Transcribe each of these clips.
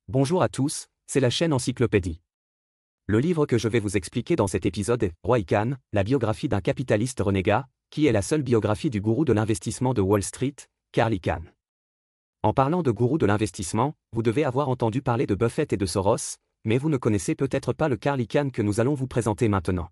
Bonjour à tous, c'est la chaîne Encyclopédie. Le livre que je vais vous expliquer dans cet épisode est Roy Icahn, la biographie d'un capitaliste renégat, qui est la seule biographie du gourou de l'investissement de Wall Street, Carl Icahn. En parlant de gourou de l'investissement, vous devez avoir entendu parler de Buffett et de Soros, mais vous ne connaissez peut-être pas le Carl Icahn que nous allons vous présenter maintenant.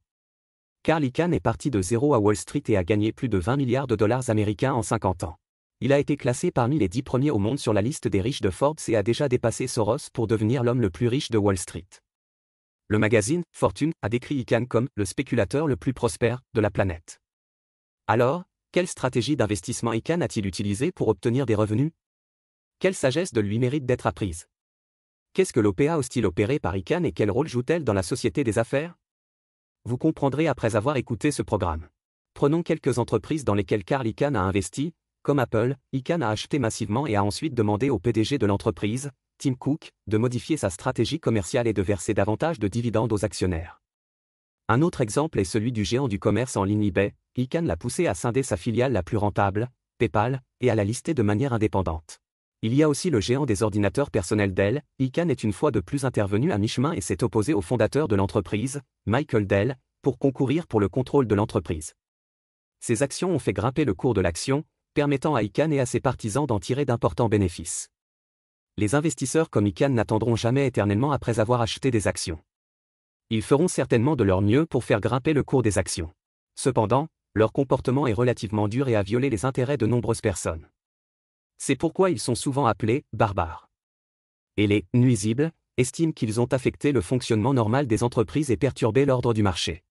Carl Icahn est parti de zéro à Wall Street et a gagné plus de 20 milliards de dollars américains en 50 ans. Il a été classé parmi les 10 premiers au monde sur la liste des riches de Forbes et a déjà dépassé Soros pour devenir l'homme le plus riche de Wall Street. Le magazine Fortune a décrit Icahn comme le spéculateur le plus prospère de la planète. Alors, quelle stratégie d'investissement Icahn a-t-il utilisée pour obtenir des revenus? Quelle sagesse de lui mérite d'être apprise? Qu'est-ce que l'OPA hostile opéré par Icahn et quel rôle joue-t-elle dans la société des affaires? Vous comprendrez après avoir écouté ce programme. Prenons quelques entreprises dans lesquelles Carl Icahn a investi. Comme Apple, Icahn a acheté massivement et a ensuite demandé au PDG de l'entreprise, Tim Cook, de modifier sa stratégie commerciale et de verser davantage de dividendes aux actionnaires. Un autre exemple est celui du géant du commerce en ligne eBay. Icahn l'a poussé à scinder sa filiale la plus rentable, PayPal, et à la lister de manière indépendante. Il y a aussi le géant des ordinateurs personnels Dell. Icahn est une fois de plus intervenu à mi-chemin et s'est opposé au fondateur de l'entreprise, Michael Dell, pour concourir pour le contrôle de l'entreprise. Ces actions ont fait grimper le cours de l'action, permettant à Icahn et à ses partisans d'en tirer d'importants bénéfices. Les investisseurs comme Icahn n'attendront jamais éternellement après avoir acheté des actions. Ils feront certainement de leur mieux pour faire grimper le cours des actions. Cependant, leur comportement est relativement dur et a violé les intérêts de nombreuses personnes. C'est pourquoi ils sont souvent appelés « barbares ». Et les « nuisibles » estiment qu'ils ont affecté le fonctionnement normal des entreprises et perturbé l'ordre du marché.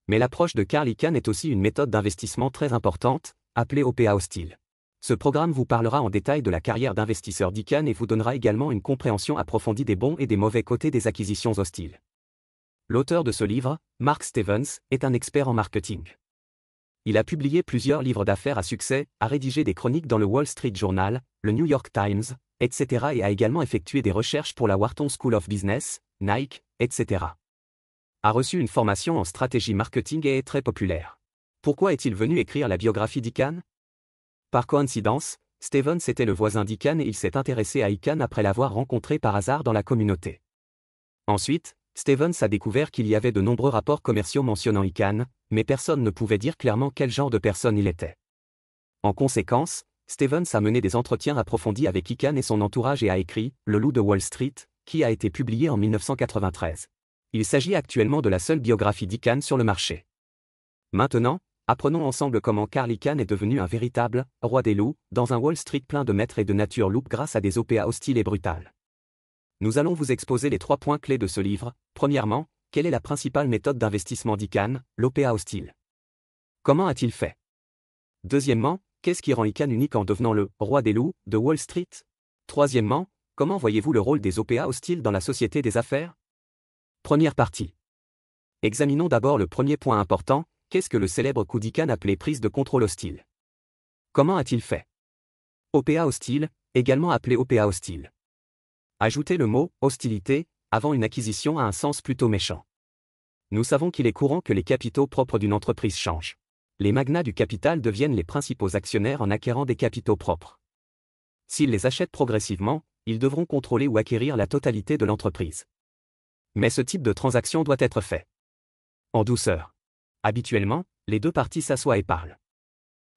Mais l'approche de Carl Icahn est aussi une méthode d'investissement très importante, appelé OPA hostile. Ce programme vous parlera en détail de la carrière d'investisseur d'Icahn et vous donnera également une compréhension approfondie des bons et des mauvais côtés des acquisitions hostiles. L'auteur de ce livre, Mark Stevens, est un expert en marketing. Il a publié plusieurs livres d'affaires à succès, a rédigé des chroniques dans le Wall Street Journal, le New York Times, etc. et a également effectué des recherches pour la Wharton School of Business, Nike, etc. A reçu une formation en stratégie marketing et est très populaire. Pourquoi est-il venu écrire la biographie d'Icahn? Par coïncidence, Stevens était le voisin d'Icahn et il s'est intéressé à Icahn après l'avoir rencontré par hasard dans la communauté. Ensuite, Stevens a découvert qu'il y avait de nombreux rapports commerciaux mentionnant Icahn, mais personne ne pouvait dire clairement quel genre de personne il était. En conséquence, Stevens a mené des entretiens approfondis avec Icahn et son entourage et a écrit « Le loup de Wall Street », qui a été publié en 1993. Il s'agit actuellement de la seule biographie d'Icahn sur le marché. Maintenant, apprenons ensemble comment Carl Icahn est devenu un véritable « roi des loups » dans un Wall Street plein de maîtres et de nature loupe grâce à des OPA hostiles et brutales. Nous allons vous exposer les 3 points clés de ce livre. Premièrement, quelle est la principale méthode d'investissement d'Icahn, l'OPA hostile? Comment a-t-il fait? Deuxièmement, qu'est-ce qui rend Icahn unique en devenant le « roi des loups » de Wall Street? Troisièmement, comment voyez-vous le rôle des OPA hostiles dans la société des affaires? Première partie. Examinons d'abord le premier point important. Qu'est-ce que le célèbre coup d'Icahn appelé prise de contrôle hostile? Comment a-t-il fait? OPA hostile, également appelé OPA hostile. Ajoutez le mot « hostilité » avant une acquisition a un sens plutôt méchant. Nous savons qu'il est courant que les capitaux propres d'une entreprise changent. Les magnats du capital deviennent les principaux actionnaires en acquérant des capitaux propres. S'ils les achètent progressivement, ils devront contrôler ou acquérir la totalité de l'entreprise. Mais ce type de transaction doit être fait en douceur. Habituellement, les deux parties s'assoient et parlent.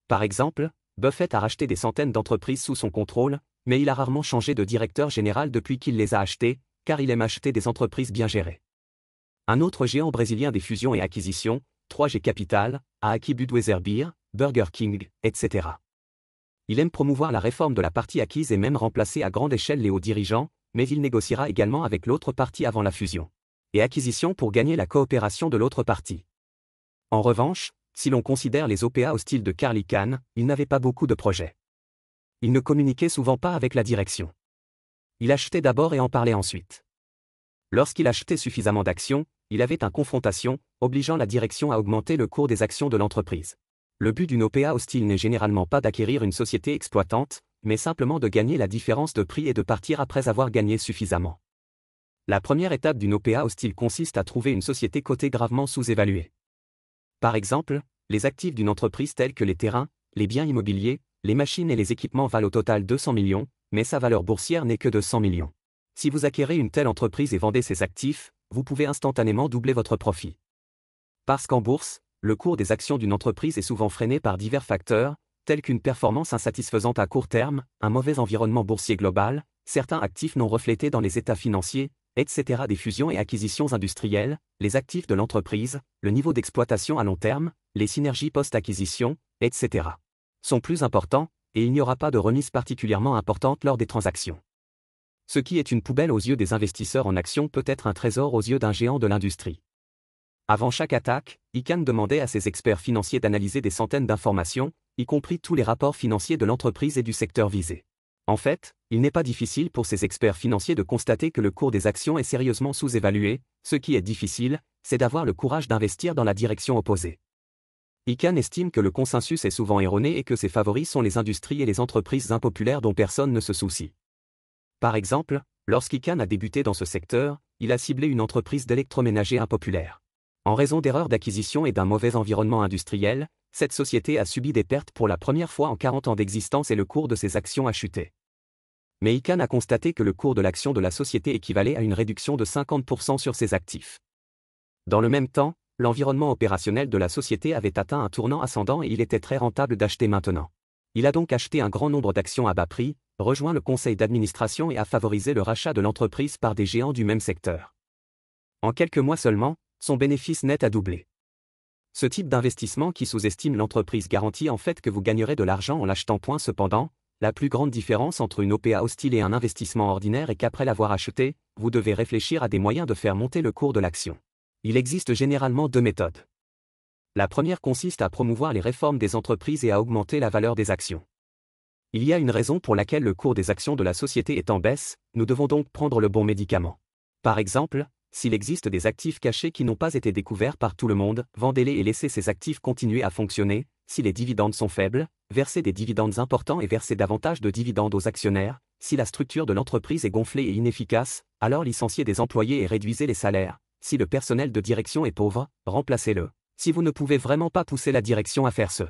Par exemple, Buffett a racheté des centaines d'entreprises sous son contrôle, mais il a rarement changé de directeur général depuis qu'il les a achetées, car il aime acheter des entreprises bien gérées. Un autre géant brésilien des fusions et acquisitions, 3G Capital, a acquis Budweiser Beer, Burger King, etc. Il aime promouvoir la réforme de la partie acquise et même remplacer à grande échelle les hauts dirigeants, mais il négociera également avec l'autre partie avant la fusion et acquisition pour gagner la coopération de l'autre partie. En revanche, si l'on considère les OPA hostiles de Carl Icahn, il n'avait pas beaucoup de projets. Il ne communiquait souvent pas avec la direction. Il achetait d'abord et en parlait ensuite. Lorsqu'il achetait suffisamment d'actions, il avait une confrontation, obligeant la direction à augmenter le cours des actions de l'entreprise. Le but d'une OPA hostile n'est généralement pas d'acquérir une société exploitante, mais simplement de gagner la différence de prix et de partir après avoir gagné suffisamment. La première étape d'une OPA hostile consiste à trouver une société cotée gravement sous-évaluée. Par exemple, les actifs d'une entreprise tels que les terrains, les biens immobiliers, les machines et les équipements valent au total 200 millions, mais sa valeur boursière n'est que de 100 millions. Si vous acquérez une telle entreprise et vendez ses actifs, vous pouvez instantanément doubler votre profit. Parce qu'en bourse, le cours des actions d'une entreprise est souvent freiné par divers facteurs, tels qu'une performance insatisfaisante à court terme, un mauvais environnement boursier global, certains actifs non reflétés dans les états financiers, etc. Des fusions et acquisitions industrielles, les actifs de l'entreprise, le niveau d'exploitation à long terme, les synergies post-acquisition, etc. sont plus importants, et il n'y aura pas de remise particulièrement importante lors des transactions. Ce qui est une poubelle aux yeux des investisseurs en actions peut être un trésor aux yeux d'un géant de l'industrie. Avant chaque attaque, Icahn demandait à ses experts financiers d'analyser des centaines d'informations, y compris tous les rapports financiers de l'entreprise et du secteur visé. En fait, il n'est pas difficile pour ces experts financiers de constater que le cours des actions est sérieusement sous-évalué, ce qui est difficile, c'est d'avoir le courage d'investir dans la direction opposée. Icahn estime que le consensus est souvent erroné et que ses favoris sont les industries et les entreprises impopulaires dont personne ne se soucie. Par exemple, lorsqu'Icahn a débuté dans ce secteur, il a ciblé une entreprise d'électroménager impopulaire. En raison d'erreurs d'acquisition et d'un mauvais environnement industriel, cette société a subi des pertes pour la première fois en 40 ans d'existence et le cours de ses actions a chuté. Mais Icahn a constaté que le cours de l'action de la société équivalait à une réduction de 50% sur ses actifs. Dans le même temps, l'environnement opérationnel de la société avait atteint un tournant ascendant et il était très rentable d'acheter maintenant. Il a donc acheté un grand nombre d'actions à bas prix, rejoint le conseil d'administration et a favorisé le rachat de l'entreprise par des géants du même secteur. En quelques mois seulement, son bénéfice net a doublé. Ce type d'investissement qui sous-estime l'entreprise garantit en fait que vous gagnerez de l'argent en l'achetant. Cependant, la plus grande différence entre une OPA hostile et un investissement ordinaire est qu'après l'avoir acheté, vous devez réfléchir à des moyens de faire monter le cours de l'action. Il existe généralement deux méthodes. La première consiste à promouvoir les réformes des entreprises et à augmenter la valeur des actions. Il y a une raison pour laquelle le cours des actions de la société est en baisse, nous devons donc prendre le bon médicament. Par exemple, s'il existe des actifs cachés qui n'ont pas été découverts par tout le monde, vendez-les et laissez ces actifs continuer à fonctionner. Si les dividendes sont faibles, versez des dividendes importants et versez davantage de dividendes aux actionnaires. Si la structure de l'entreprise est gonflée et inefficace, alors licenciez des employés et réduisez les salaires. Si le personnel de direction est pauvre, remplacez-le. Si vous ne pouvez vraiment pas pousser la direction à faire ce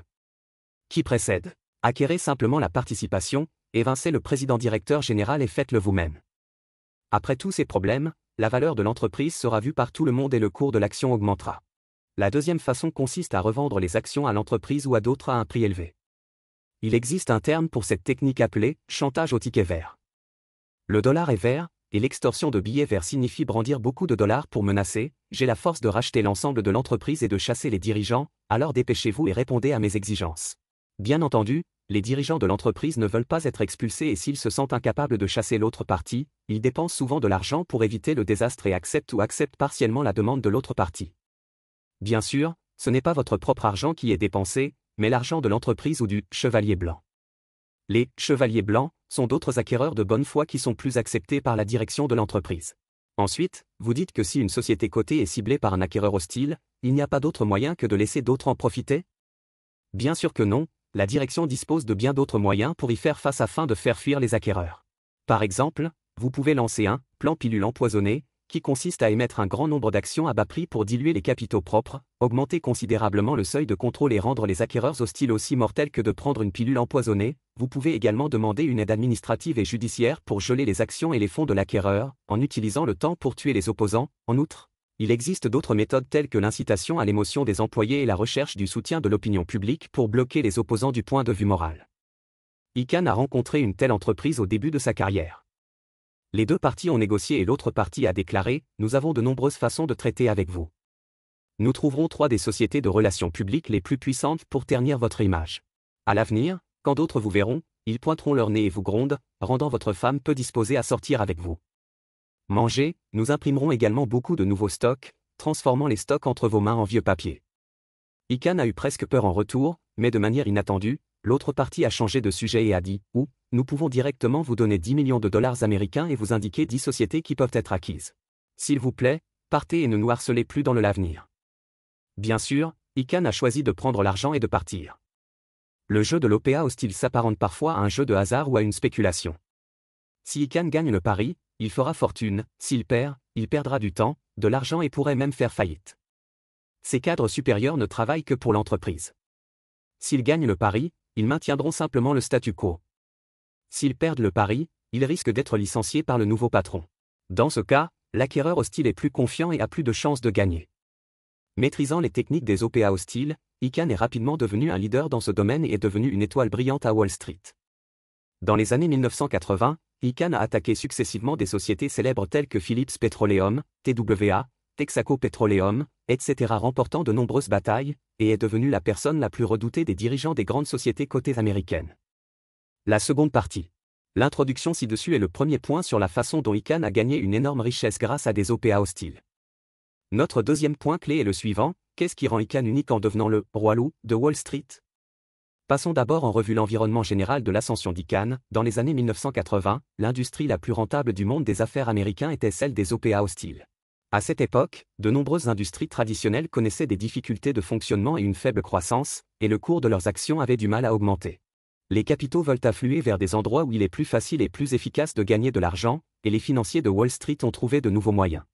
qui précède, acquérez simplement la participation, évincez le président-directeur général et faites-le vous-même. Après tous ces problèmes, la valeur de l'entreprise sera vue par tout le monde et le cours de l'action augmentera. La deuxième façon consiste à revendre les actions à l'entreprise ou à d'autres à un prix élevé. Il existe un terme pour cette technique appelée « chantage au ticket vert ». Le dollar est vert, et l'extorsion de billets verts signifie brandir beaucoup de dollars pour menacer « j'ai la force de racheter l'ensemble de l'entreprise et de chasser les dirigeants, alors dépêchez-vous et répondez à mes exigences ». Bien entendu, les dirigeants de l'entreprise ne veulent pas être expulsés et s'ils se sentent incapables de chasser l'autre partie, ils dépensent souvent de l'argent pour éviter le désastre et acceptent partiellement la demande de l'autre partie. Bien sûr, ce n'est pas votre propre argent qui est dépensé, mais l'argent de l'entreprise ou du « chevalier blanc ». Les « chevaliers blancs » sont d'autres acquéreurs de bonne foi qui sont plus acceptés par la direction de l'entreprise. Ensuite, vous dites que si une société cotée est ciblée par un acquéreur hostile, il n'y a pas d'autre moyen que de laisser d'autres en profiter? Bien sûr que non, la direction dispose de bien d'autres moyens pour y faire face afin de faire fuir les acquéreurs. Par exemple, vous pouvez lancer un « plan pilule empoisonné » qui consiste à émettre un grand nombre d'actions à bas prix pour diluer les capitaux propres, augmenter considérablement le seuil de contrôle et rendre les acquéreurs hostiles aussi mortels que de prendre une pilule empoisonnée. Vous pouvez également demander une aide administrative et judiciaire pour geler les actions et les fonds de l'acquéreur, en utilisant le temps pour tuer les opposants. En outre, il existe d'autres méthodes telles que l'incitation à l'émotion des employés et la recherche du soutien de l'opinion publique pour bloquer les opposants du point de vue moral. Icahn a rencontré une telle entreprise au début de sa carrière. Les deux parties ont négocié et l'autre partie a déclaré « Nous avons de nombreuses façons de traiter avec vous. Nous trouverons 3 des sociétés de relations publiques les plus puissantes pour ternir votre image. À l'avenir, quand d'autres vous verront, ils pointeront leur nez et vous grondent, rendant votre femme peu disposée à sortir avec vous. Mangez, nous imprimerons également beaucoup de nouveaux stocks, transformant les stocks entre vos mains en vieux papier. » Icahn a eu presque peur en retour, mais de manière inattendue, l'autre partie a changé de sujet et a dit « Ou, nous pouvons directement vous donner 10 millions de dollars américains et vous indiquer 10 sociétés qui peuvent être acquises. S'il vous plaît, partez et ne nous harcelez plus dans l'avenir. » Bien sûr, Icahn a choisi de prendre l'argent et de partir. Le jeu de l'OPA hostile s'apparente parfois à un jeu de hasard ou à une spéculation. Si Icahn gagne le pari, il fera fortune, s'il perd, il perdra du temps, de l'argent et pourrait même faire faillite. Ses cadres supérieurs ne travaillent que pour l'entreprise. S'ils gagnent le pari, ils maintiendront simplement le statu quo. S'ils perdent le pari, ils risquent d'être licenciés par le nouveau patron. Dans ce cas, l'acquéreur hostile est plus confiant et a plus de chances de gagner. Maîtrisant les techniques des OPA hostiles, Icahn est rapidement devenu un leader dans ce domaine et est devenu une étoile brillante à Wall Street. Dans les années 1980, Icahn a attaqué successivement des sociétés célèbres telles que Phillips Petroleum, TWA, Texaco Petroleum, etc., remportant de nombreuses batailles, et est devenu la personne la plus redoutée des dirigeants des grandes sociétés cotées américaines. La seconde partie. L'introduction ci-dessus est le premier point sur la façon dont Icahn a gagné une énorme richesse grâce à des OPA hostiles. Notre deuxième point clé est le suivant: qu'est-ce qui rend Icahn unique en devenant le « roi loup » de Wall Street? Passons d'abord en revue l'environnement général de l'ascension d'Icahn. Dans les années 1980, l'industrie la plus rentable du monde des affaires américain était celle des OPA hostiles. À cette époque, de nombreuses industries traditionnelles connaissaient des difficultés de fonctionnement et une faible croissance, et le cours de leurs actions avait du mal à augmenter. Les capitaux veulent affluer vers des endroits où il est plus facile et plus efficace de gagner de l'argent, et les financiers de Wall Street ont trouvé de nouveaux moyens.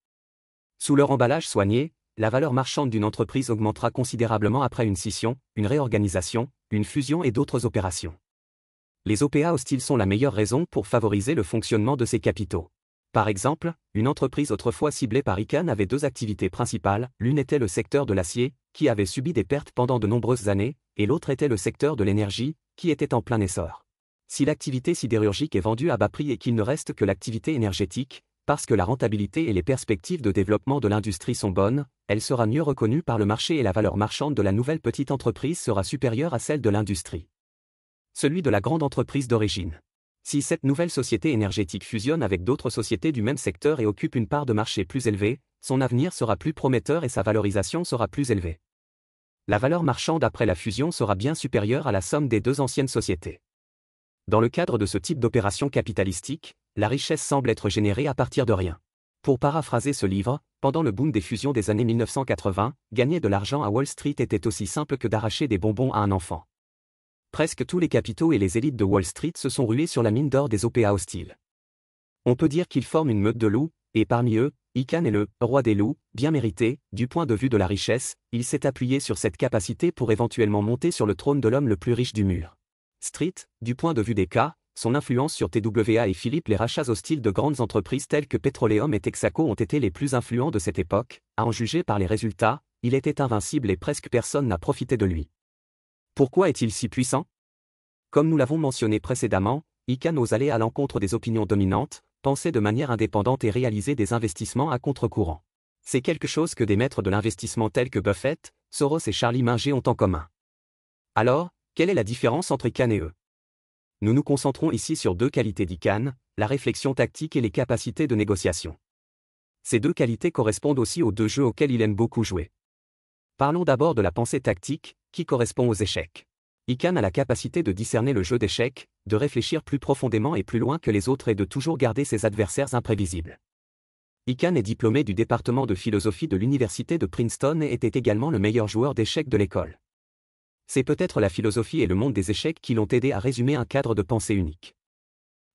Sous leur emballage soigné, la valeur marchande d'une entreprise augmentera considérablement après une scission, une réorganisation, une fusion et d'autres opérations. Les OPA hostiles sont la meilleure raison pour favoriser le fonctionnement de ces capitaux. Par exemple, une entreprise autrefois ciblée par Icahn avait deux activités principales, l'une était le secteur de l'acier, qui avait subi des pertes pendant de nombreuses années, et l'autre était le secteur de l'énergie, qui était en plein essor. Si l'activité sidérurgique est vendue à bas prix et qu'il ne reste que l'activité énergétique, parce que la rentabilité et les perspectives de développement de l'industrie sont bonnes, elle sera mieux reconnue par le marché et la valeur marchande de la nouvelle petite entreprise sera supérieure à celle de l'industrie. Celui de la grande entreprise d'origine. Si cette nouvelle société énergétique fusionne avec d'autres sociétés du même secteur et occupe une part de marché plus élevée, son avenir sera plus prometteur et sa valorisation sera plus élevée. La valeur marchande après la fusion sera bien supérieure à la somme des deux anciennes sociétés. Dans le cadre de ce type d'opération capitalistique, la richesse semble être générée à partir de rien. Pour paraphraser ce livre, pendant le boom des fusions des années 1980, gagner de l'argent à Wall Street était aussi simple que d'arracher des bonbons à un enfant. Presque tous les capitaux et les élites de Wall Street se sont rués sur la mine d'or des OPA hostiles. On peut dire qu'ils forment une meute de loups, et parmi eux, Icahn est le « roi des loups », bien mérité, du point de vue de la richesse, il s'est appuyé sur cette capacité pour éventuellement monter sur le trône de l'homme le plus riche du mur. Street, du point de vue des cas, son influence sur TWA et Philips, les rachats hostiles de grandes entreprises telles que Petroleum et Texaco ont été les plus influents de cette époque, à en juger par les résultats, il était invincible et presque personne n'a profité de lui. Pourquoi est-il si puissant? Comme nous l'avons mentionné précédemment, Icahn ose aller à l'encontre des opinions dominantes, penser de manière indépendante et réaliser des investissements à contre-courant. C'est quelque chose que des maîtres de l'investissement tels que Buffett, Soros et Charlie Munger ont en commun. Alors, quelle est la différence entre Icahn et eux? Nous nous concentrons ici sur deux qualités d'Icahn, la réflexion tactique et les capacités de négociation. Ces deux qualités correspondent aussi aux deux jeux auxquels il aime beaucoup jouer. Parlons d'abord de la pensée tactique, qui correspond aux échecs. Icahn a la capacité de discerner le jeu d'échecs, de réfléchir plus profondément et plus loin que les autres et de toujours garder ses adversaires imprévisibles. Icahn est diplômé du département de philosophie de l'université de Princeton et était également le meilleur joueur d'échecs de l'école. C'est peut-être la philosophie et le monde des échecs qui l'ont aidé à résumer un cadre de pensée unique.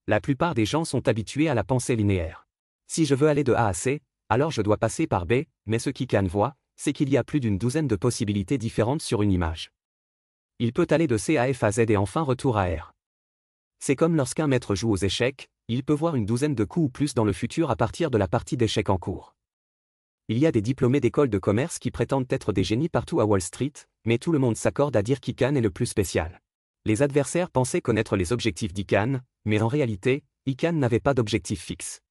La plupart des gens sont habitués à la pensée linéaire. Si je veux aller de A à C, alors je dois passer par B, mais ce qu'Icahn voit, c'est qu'il y a plus d'une douzaine de possibilités différentes sur une image. Il peut aller de C à F à Z et enfin retour à R. C'est comme lorsqu'un maître joue aux échecs, il peut voir une douzaine de coups ou plus dans le futur à partir de la partie d'échecs en cours. Il y a des diplômés d'écoles de commerce qui prétendent être des génies partout à Wall Street, mais tout le monde s'accorde à dire qu'Icahn est le plus spécial. Les adversaires pensaient connaître les objectifs d'Icahn, mais en réalité, Icahn n'avait pas d'objectif fixe.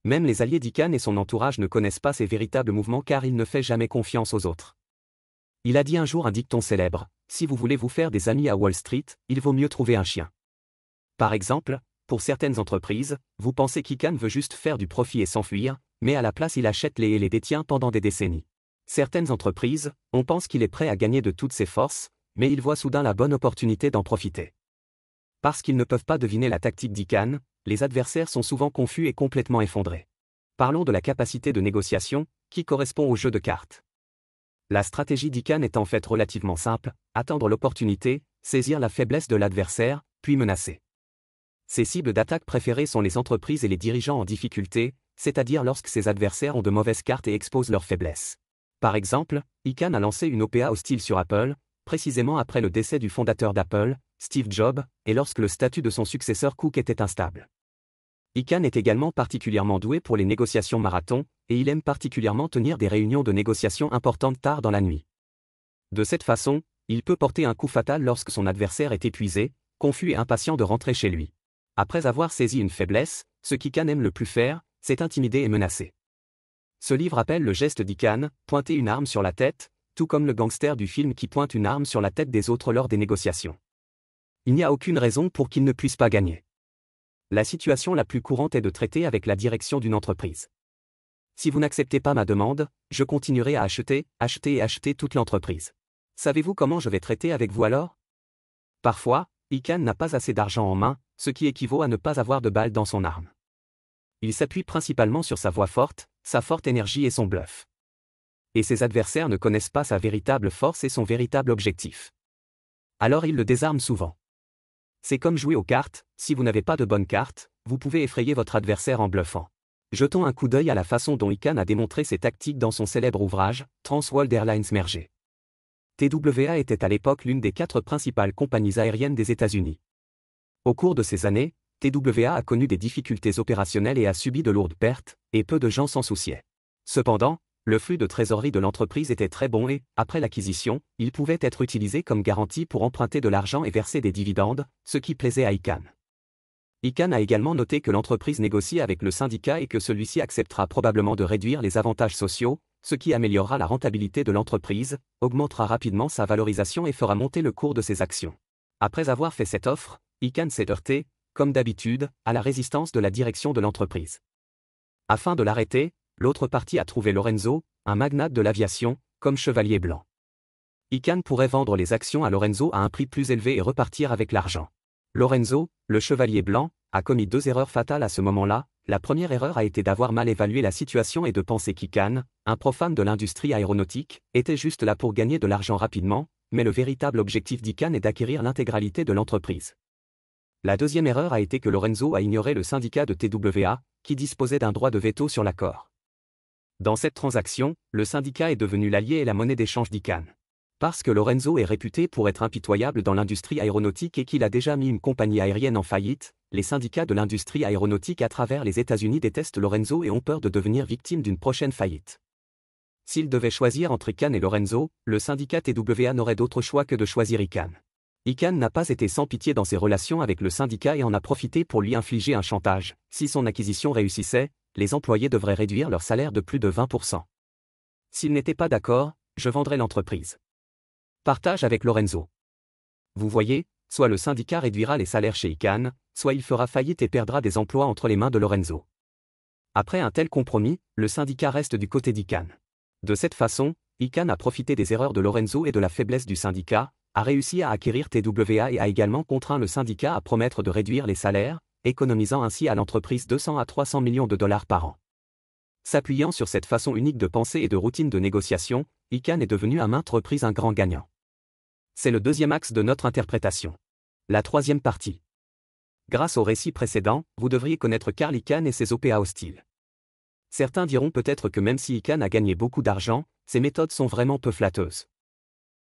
Même les alliés d'Icahn et son entourage ne connaissent pas ses véritables mouvements car il ne fait jamais confiance aux autres. Il a dit un jour un dicton célèbre: si vous voulez vous faire des amis à Wall Street, il vaut mieux trouver un chien. Par exemple, pour certaines entreprises, vous pensez qu'Icahn veut juste faire du profit et s'enfuir, mais à la place il achète et les détient pendant des décennies. Certaines entreprises, on pense qu'il est prêt à gagner de toutes ses forces, mais il voit soudain la bonne opportunité d'en profiter. Parce qu'ils ne peuvent pas deviner la tactique d'Icahn, les adversaires sont souvent confus et complètement effondrés. Parlons de la capacité de négociation, qui correspond au jeu de cartes. La stratégie d'Icahn est en fait relativement simple: attendre l'opportunité, saisir la faiblesse de l'adversaire, puis menacer. Ses cibles d'attaque préférées sont les entreprises et les dirigeants en difficulté, c'est-à-dire lorsque ses adversaires ont de mauvaises cartes et exposent leurs faiblesses. Par exemple, Icahn a lancé une OPA hostile sur Apple, précisément après le décès du fondateur d'Apple, Steve Jobs, et lorsque le statut de son successeur Cook était instable. Icahn est également particulièrement doué pour les négociations marathon, et il aime particulièrement tenir des réunions de négociation importantes tard dans la nuit. De cette façon, il peut porter un coup fatal lorsque son adversaire est épuisé, confus et impatient de rentrer chez lui. Après avoir saisi une faiblesse, ce qu'Icahn aime le plus faire, c'est intimider et menacer. Ce livre rappelle le geste d'Icahn, pointer une arme sur la tête, tout comme le gangster du film qui pointe une arme sur la tête des autres lors des négociations. Il n'y a aucune raison pour qu'il ne puisse pas gagner. La situation la plus courante est de traiter avec la direction d'une entreprise. Si vous n'acceptez pas ma demande, je continuerai à acheter et acheter toute l'entreprise. Savez-vous comment je vais traiter avec vous alors? Parfois, Icahn n'a pas assez d'argent en main, ce qui équivaut à ne pas avoir de balles dans son arme. Il s'appuie principalement sur sa voix forte, sa forte énergie et son bluff. Et ses adversaires ne connaissent pas sa véritable force et son véritable objectif. Alors il le désarme souvent. C'est comme jouer aux cartes, si vous n'avez pas de bonnes cartes, vous pouvez effrayer votre adversaire en bluffant. Jetons un coup d'œil à la façon dont Icahn a démontré ses tactiques dans son célèbre ouvrage, Trans World Airlines Merger. TWA était à l'époque l'une des 4 principales compagnies aériennes des États-Unis. Au cours de ces années, TWA a connu des difficultés opérationnelles et a subi de lourdes pertes, et peu de gens s'en souciaient. Cependant, le flux de trésorerie de l'entreprise était très bon et, après l'acquisition, il pouvait être utilisé comme garantie pour emprunter de l'argent et verser des dividendes, ce qui plaisait à Icahn. Icahn a également noté que l'entreprise négocie avec le syndicat et que celui-ci acceptera probablement de réduire les avantages sociaux, ce qui améliorera la rentabilité de l'entreprise, augmentera rapidement sa valorisation et fera monter le cours de ses actions. Après avoir fait cette offre, Icahn s'est heurté, comme d'habitude, à la résistance de la direction de l'entreprise. Afin de l'arrêter, l'autre partie a trouvé Lorenzo, un magnate de l'aviation, comme chevalier blanc. Icahn pourrait vendre les actions à Lorenzo à un prix plus élevé et repartir avec l'argent. Lorenzo, le chevalier blanc, a commis 2 erreurs fatales à ce moment-là. La première erreur a été d'avoir mal évalué la situation et de penser qu'Icahn, un profane de l'industrie aéronautique, était juste là pour gagner de l'argent rapidement, mais le véritable objectif d'Icahn est d'acquérir l'intégralité de l'entreprise. La deuxième erreur a été que Lorenzo a ignoré le syndicat de TWA, qui disposait d'un droit de veto sur l'accord. Dans cette transaction, le syndicat est devenu l'allié et la monnaie d'échange d'Icahn. Parce que Lorenzo est réputé pour être impitoyable dans l'industrie aéronautique et qu'il a déjà mis une compagnie aérienne en faillite, les syndicats de l'industrie aéronautique à travers les États-Unis détestent Lorenzo et ont peur de devenir victime d'une prochaine faillite. S'ils devaient choisir entre Icahn et Lorenzo, le syndicat TWA n'aurait d'autre choix que de choisir Icahn. Icahn n'a pas été sans pitié dans ses relations avec le syndicat et en a profité pour lui infliger un chantage. Si son acquisition réussissait, les employés devraient réduire leur salaire de plus de 20%. S'ils n'étaient pas d'accord, je vendrais l'entreprise. Partage avec Lorenzo. Vous voyez, soit le syndicat réduira les salaires chez Icahn, soit il fera faillite et perdra des emplois entre les mains de Lorenzo. Après un tel compromis, le syndicat reste du côté d'Icahn. De cette façon, Icahn a profité des erreurs de Lorenzo et de la faiblesse du syndicat, a réussi à acquérir TWA et a également contraint le syndicat à promettre de réduire les salaires, économisant ainsi à l'entreprise 200 à 300 millions de dollars par an. S'appuyant sur cette façon unique de penser et de routine de négociation, Icahn est devenu à maintes reprises un grand gagnant. C'est le deuxième axe de notre interprétation. La troisième partie. Grâce au récit précédent, vous devriez connaître Carl Icahn et ses OPA hostiles. Certains diront peut-être que même si Icahn a gagné beaucoup d'argent, ses méthodes sont vraiment peu flatteuses.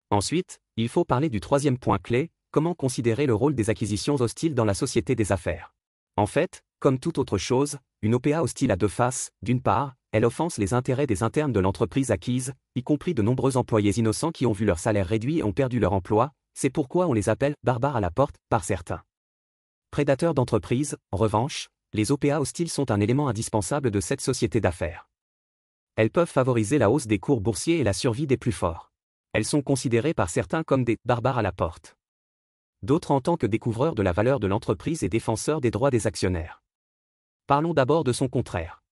Ensuite, il faut parler du troisième point clé, comment considérer le rôle des acquisitions hostiles dans la société des affaires. En fait, comme toute autre chose, une OPA hostile a deux faces. D'une part, elle offense les intérêts des internes de l'entreprise acquise, y compris de nombreux employés innocents qui ont vu leur salaire réduit et ont perdu leur emploi, c'est pourquoi on les appelle « barbares à la porte » par certains. Prédateurs d'entreprise, en revanche, les OPA hostiles sont un élément indispensable de cette société d'affaires. Elles peuvent favoriser la hausse des cours boursiers et la survie des plus forts. Elles sont considérées par certains comme des « barbares à la porte ». D'autres en tant que découvreurs de la valeur de l'entreprise et défenseurs des droits des actionnaires. Parlons d'abord de son contraire.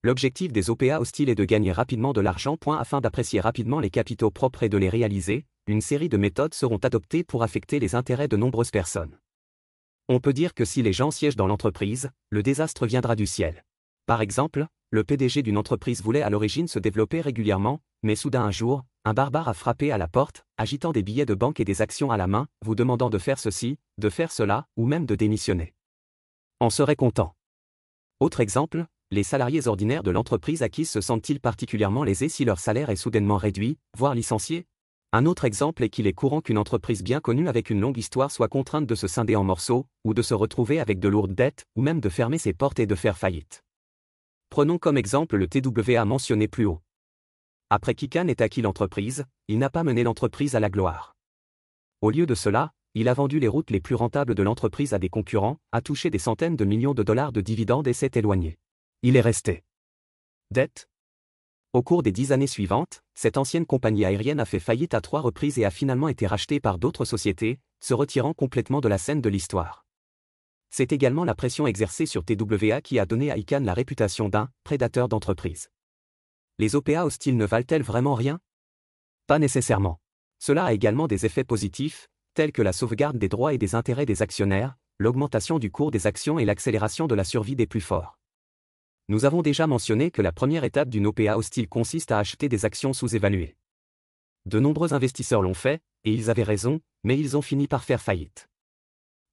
L'objectif des OPA hostiles est de gagner rapidement de l'argent. Afin d'apprécier rapidement les capitaux propres et de les réaliser, une série de méthodes seront adoptées pour affecter les intérêts de nombreuses personnes. On peut dire que si les gens siègent dans l'entreprise, le désastre viendra du ciel. Par exemple, le PDG d'une entreprise voulait à l'origine se développer régulièrement, mais soudain un jour, un barbare a frappé à la porte, agitant des billets de banque et des actions à la main, vous demandant de faire ceci, de faire cela, ou même de démissionner. On serait content. Autre exemple, les salariés ordinaires de l'entreprise acquise se sentent-ils particulièrement lésés si leur salaire est soudainement réduit, voire licencié? Un autre exemple est qu'il est courant qu'une entreprise bien connue avec une longue histoire soit contrainte de se scinder en morceaux, ou de se retrouver avec de lourdes dettes, ou même de fermer ses portes et de faire faillite. Prenons comme exemple le TWA mentionné plus haut. Après qu'Icahn ait acquis l'entreprise, il n'a pas mené l'entreprise à la gloire. Au lieu de cela, il a vendu les routes les plus rentables de l'entreprise à des concurrents, a touché des centaines de millions de dollars de dividendes et s'est éloigné. Il est resté dette. Au cours des 10 années suivantes, cette ancienne compagnie aérienne a fait faillite à 3 reprises et a finalement été rachetée par d'autres sociétés, se retirant complètement de la scène de l'histoire. C'est également la pression exercée sur TWA qui a donné à Icahn la réputation d'un prédateur d'entreprise. Les OPA hostiles ne valent-elles vraiment rien? Pas nécessairement. Cela a également des effets positifs, tels que la sauvegarde des droits et des intérêts des actionnaires, l'augmentation du cours des actions et l'accélération de la survie des plus forts. Nous avons déjà mentionné que la première étape d'une OPA hostile consiste à acheter des actions sous-évaluées. De nombreux investisseurs l'ont fait, et ils avaient raison, mais ils ont fini par faire faillite.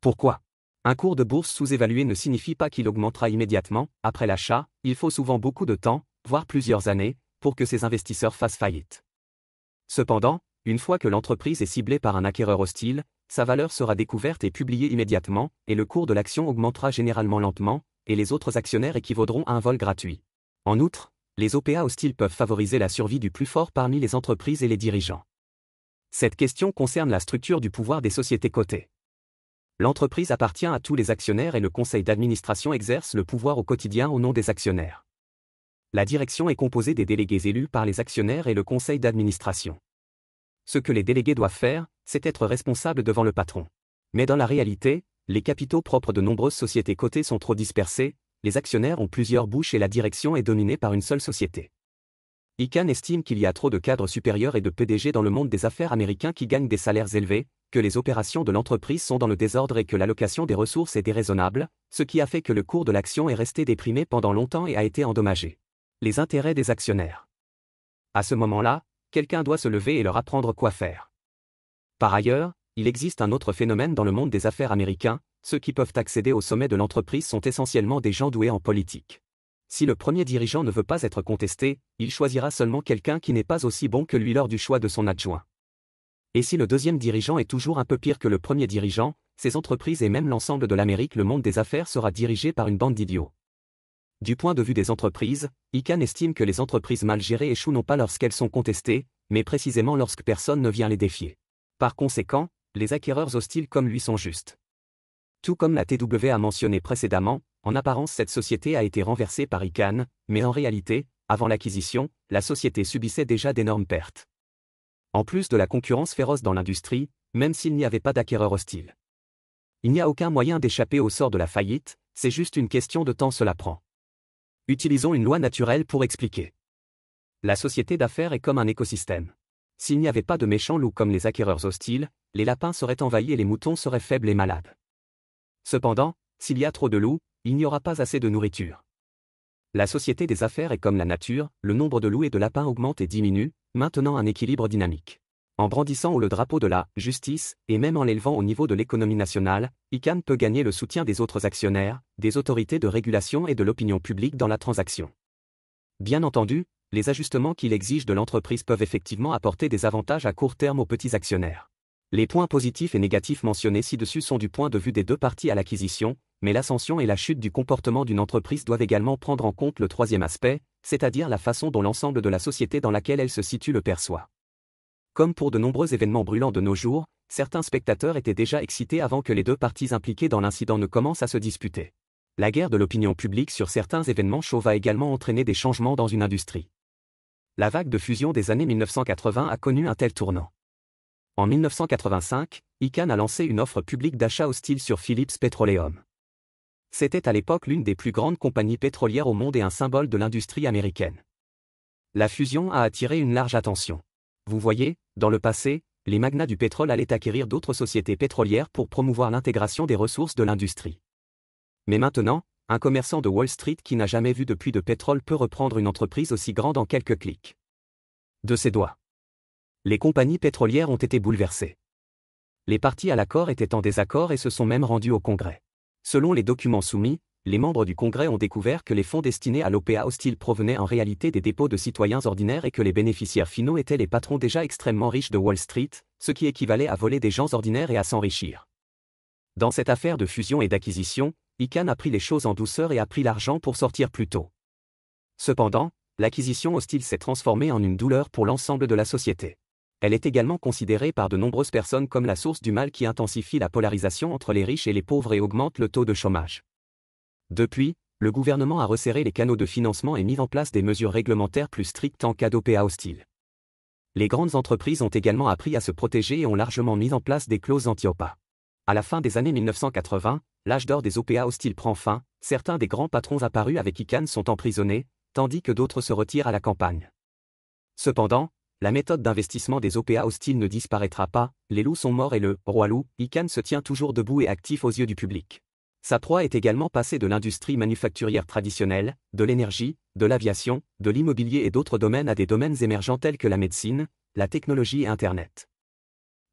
Pourquoi? Un cours de bourse sous-évalué ne signifie pas qu'il augmentera immédiatement. Après l'achat, il faut souvent beaucoup de temps, voire plusieurs années, pour que ces investisseurs fassent faillite. Cependant, une fois que l'entreprise est ciblée par un acquéreur hostile, sa valeur sera découverte et publiée immédiatement, et le cours de l'action augmentera généralement lentement, et les autres actionnaires équivaudront à un vol gratuit. En outre, les OPA hostiles peuvent favoriser la survie du plus fort parmi les entreprises et les dirigeants. Cette question concerne la structure du pouvoir des sociétés cotées. L'entreprise appartient à tous les actionnaires et le conseil d'administration exerce le pouvoir au quotidien au nom des actionnaires. La direction est composée des délégués élus par les actionnaires et le conseil d'administration. Ce que les délégués doivent faire, c'est être responsables devant le patron. Mais dans la réalité, les capitaux propres de nombreuses sociétés cotées sont trop dispersés, les actionnaires ont plusieurs bouches et la direction est dominée par une seule société. Icahn estime qu'il y a trop de cadres supérieurs et de PDG dans le monde des affaires américains qui gagnent des salaires élevés, que les opérations de l'entreprise sont dans le désordre et que l'allocation des ressources est déraisonnable, ce qui a fait que le cours de l'action est resté déprimé pendant longtemps et a été endommagé. Les intérêts des actionnaires. À ce moment-là, quelqu'un doit se lever et leur apprendre quoi faire. Par ailleurs, il existe un autre phénomène dans le monde des affaires américains, ceux qui peuvent accéder au sommet de l'entreprise sont essentiellement des gens doués en politique. Si le premier dirigeant ne veut pas être contesté, il choisira seulement quelqu'un qui n'est pas aussi bon que lui lors du choix de son adjoint. Et si le deuxième dirigeant est toujours un peu pire que le premier dirigeant, ces entreprises et même l'ensemble de l'Amérique, le monde des affaires sera dirigé par une bande d'idiots. Du point de vue des entreprises, Icahn estime que les entreprises mal gérées échouent non pas lorsqu'elles sont contestées, mais précisément lorsque personne ne vient les défier. Par conséquent, les acquéreurs hostiles comme lui sont justes. Tout comme la TWA a mentionné précédemment, en apparence cette société a été renversée par Icahn, mais en réalité, avant l'acquisition, la société subissait déjà d'énormes pertes. En plus de la concurrence féroce dans l'industrie, même s'il n'y avait pas d'acquéreurs hostiles. Il n'y a aucun moyen d'échapper au sort de la faillite, c'est juste une question de temps cela prend. Utilisons une loi naturelle pour expliquer. La société d'affaires est comme un écosystème. S'il n'y avait pas de méchants loups comme les acquéreurs hostiles, les lapins seraient envahis et les moutons seraient faibles et malades. Cependant, s'il y a trop de loups, il n'y aura pas assez de nourriture. La société des affaires est comme la nature, le nombre de loups et de lapins augmente et diminue, maintenant un équilibre dynamique. En brandissant le drapeau de la justice, et même en l'élevant au niveau de l'économie nationale, Icahn peut gagner le soutien des autres actionnaires, des autorités de régulation et de l'opinion publique dans la transaction. Bien entendu, les ajustements qu'il exige de l'entreprise peuvent effectivement apporter des avantages à court terme aux petits actionnaires. Les points positifs et négatifs mentionnés ci-dessus sont du point de vue des deux parties à l'acquisition, mais l'ascension et la chute du comportement d'une entreprise doivent également prendre en compte le troisième aspect, c'est-à-dire la façon dont l'ensemble de la société dans laquelle elle se situe le perçoit. Comme pour de nombreux événements brûlants de nos jours, certains spectateurs étaient déjà excités avant que les deux parties impliquées dans l'incident ne commencent à se disputer. La guerre de l'opinion publique sur certains événements chauds va également entraîner des changements dans une industrie. La vague de fusion des années 1980 a connu un tel tournant. En 1985, Icahn a lancé une offre publique d'achat hostile sur Phillips Petroleum. C'était à l'époque l'une des plus grandes compagnies pétrolières au monde et un symbole de l'industrie américaine. La fusion a attiré une large attention. Vous voyez, dans le passé, les magnats du pétrole allaient acquérir d'autres sociétés pétrolières pour promouvoir l'intégration des ressources de l'industrie. Mais maintenant, un commerçant de Wall Street qui n'a jamais vu de puits de pétrole peut reprendre une entreprise aussi grande en quelques clics de ses doigts. Les compagnies pétrolières ont été bouleversées. Les parties à l'accord étaient en désaccord et se sont même rendues au Congrès. Selon les documents soumis, les membres du Congrès ont découvert que les fonds destinés à l'OPA hostile provenaient en réalité des dépôts de citoyens ordinaires et que les bénéficiaires finaux étaient les patrons déjà extrêmement riches de Wall Street, ce qui équivalait à voler des gens ordinaires et à s'enrichir. Dans cette affaire de fusion et d'acquisition, Icahn a pris les choses en douceur et a pris l'argent pour sortir plus tôt. Cependant, l'acquisition hostile s'est transformée en une douleur pour l'ensemble de la société. Elle est également considérée par de nombreuses personnes comme la source du mal qui intensifie la polarisation entre les riches et les pauvres et augmente le taux de chômage. Depuis, le gouvernement a resserré les canaux de financement et mis en place des mesures réglementaires plus strictes en cas d'OPA hostile. Les grandes entreprises ont également appris à se protéger et ont largement mis en place des clauses anti-OPA. À la fin des années 1980, l'âge d'or des OPA hostiles prend fin, certains des grands patrons apparus avec Icahn sont emprisonnés, tandis que d'autres se retirent à la campagne. Cependant, la méthode d'investissement des OPA hostiles ne disparaîtra pas, les loups sont morts et le « roi loup » Icahn se tient toujours debout et actif aux yeux du public. Sa proie est également passée de l'industrie manufacturière traditionnelle, de l'énergie, de l'aviation, de l'immobilier et d'autres domaines à des domaines émergents tels que la médecine, la technologie et Internet.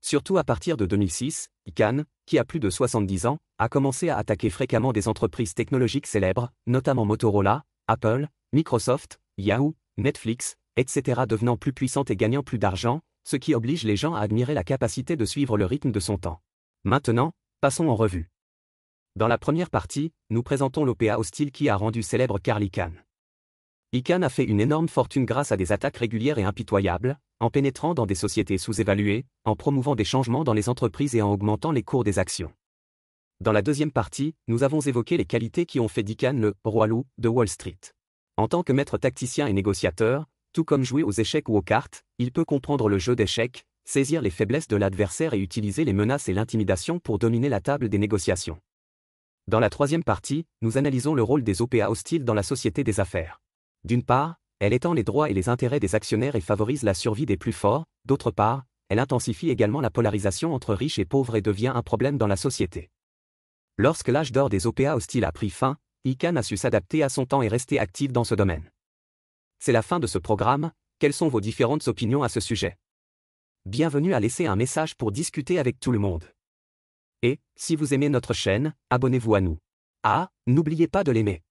Surtout à partir de 2006, Icahn, qui a plus de 70 ans, a commencé à attaquer fréquemment des entreprises technologiques célèbres, notamment Motorola, Apple, Microsoft, Yahoo, Netflix, etc. devenant plus puissantes et gagnant plus d'argent, ce qui oblige les gens à admirer la capacité de suivre le rythme de son temps. Maintenant, passons en revue. Dans la première partie, nous présentons l'OPA hostile qui a rendu célèbre Carl Icahn. Icahn a fait une énorme fortune grâce à des attaques régulières et impitoyables, en pénétrant dans des sociétés sous-évaluées, en promouvant des changements dans les entreprises et en augmentant les cours des actions. Dans la deuxième partie, nous avons évoqué les qualités qui ont fait d'Icahn le « roi loup » de Wall Street. En tant que maître tacticien et négociateur, tout comme jouer aux échecs ou aux cartes, il peut comprendre le jeu d'échecs, saisir les faiblesses de l'adversaire et utiliser les menaces et l'intimidation pour dominer la table des négociations. Dans la troisième partie, nous analysons le rôle des OPA hostiles dans la société des affaires. D'une part, elle étend les droits et les intérêts des actionnaires et favorise la survie des plus forts, d'autre part, elle intensifie également la polarisation entre riches et pauvres et devient un problème dans la société. Lorsque l'âge d'or des OPA hostiles a pris fin, Icahn a su s'adapter à son temps et rester actif dans ce domaine. C'est la fin de ce programme, quelles sont vos différentes opinions à ce sujet? Bienvenue à laisser un message pour discuter avec tout le monde. Et, si vous aimez notre chaîne, abonnez-vous à nous. Ah, n'oubliez pas de l'aimer.